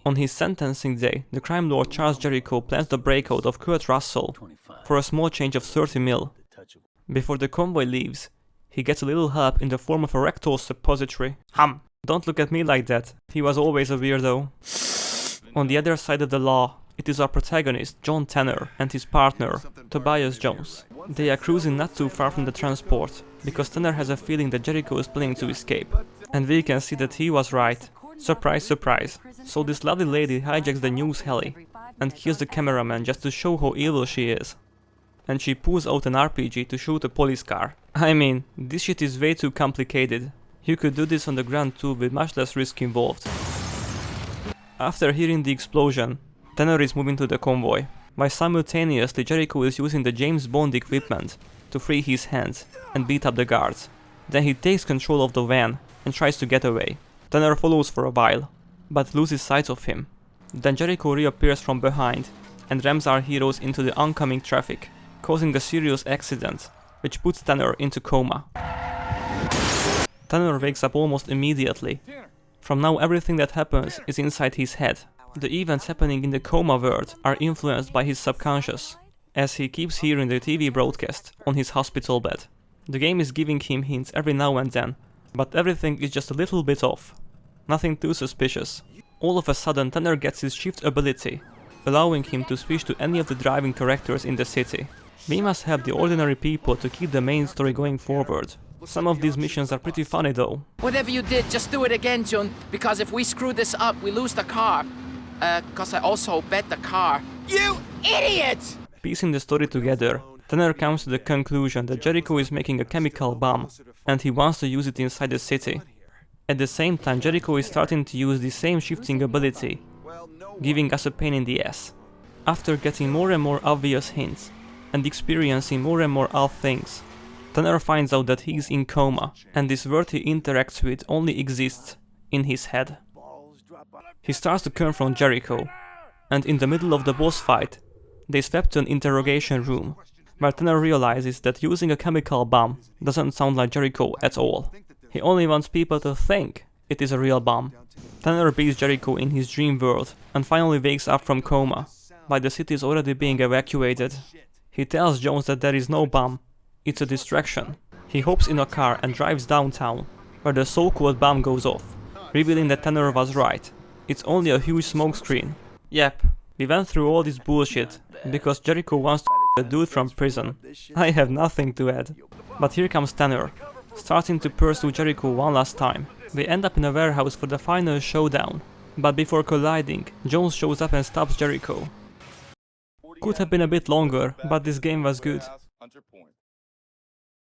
On his sentencing day, the crime lord Charles Jericho plans the breakout of Kurt Russell for a small change of 30 mil. Before the convoy leaves, he gets a little help in the form of a rectal suppository. Don't look at me like that, he was always a weirdo. On the other side of the law, it is our protagonist, John Tanner, and his partner, Tobias Jones. They are cruising not too far from the transport, because Tanner has a feeling that Jericho is planning to escape. And we can see that he was right. Surprise, surprise. So this lovely lady hijacks the news heli and kills the cameraman just to show how evil she is. And she pulls out an RPG to shoot a police car. I mean, this shit is way too complicated. You could do this on the ground too with much less risk involved. After hearing the explosion, Tanner is moving to the convoy, while simultaneously Jericho is using the James Bond equipment to free his hands and beat up the guards. Then he takes control of the van and tries to get away. Tanner follows for a while, but loses sight of him. Then Jericho reappears from behind and rams our heroes into the oncoming traffic, causing a serious accident, which puts Tanner into coma. Tanner wakes up almost immediately. From now everything that happens is inside his head. The events happening in the coma world are influenced by his subconscious, as he keeps hearing the TV broadcast on his hospital bed. The game is giving him hints every now and then, but everything is just a little bit off. Nothing too suspicious. All of a sudden Tanner gets his shift ability, allowing him to switch to any of the driving characters in the city. We must help the ordinary people to keep the main story going forward. Some of these missions are pretty funny though. Whatever you did, just do it again, Jun, because if we screw this up, we lose the car. Cause I also bet the car. You idiot! Piecing the story together, Tanner comes to the conclusion that Jericho is making a chemical bomb, and he wants to use it inside the city. At the same time, Jericho is starting to use the same shifting ability, giving us a pain in the ass. After getting more and more obvious hints, and experiencing more and more odd things, Tanner finds out that he is in coma, and this world he interacts with only exists in his head. He starts to confront Jericho, and in the middle of the boss fight, they swap to an interrogation room, where Tanner realizes that using a chemical bomb doesn't sound like Jericho at all. He only wants people to think it is a real bomb. Tanner beats Jericho in his dream world, and finally wakes up from coma, while the city is already being evacuated. He tells Jones that there is no bomb, it's a distraction. He hops in a car and drives downtown, where the so-called bomb goes off, revealing that Tanner was right. It's only a huge smokescreen. Yep, we went through all this bullshit because Jericho wants to a dude from prison. I have nothing to add. But here comes Tanner, starting to pursue Jericho one last time. We end up in a warehouse for the final showdown, but before colliding, Jones shows up and stops Jericho. Could have been a bit longer, but this game was good.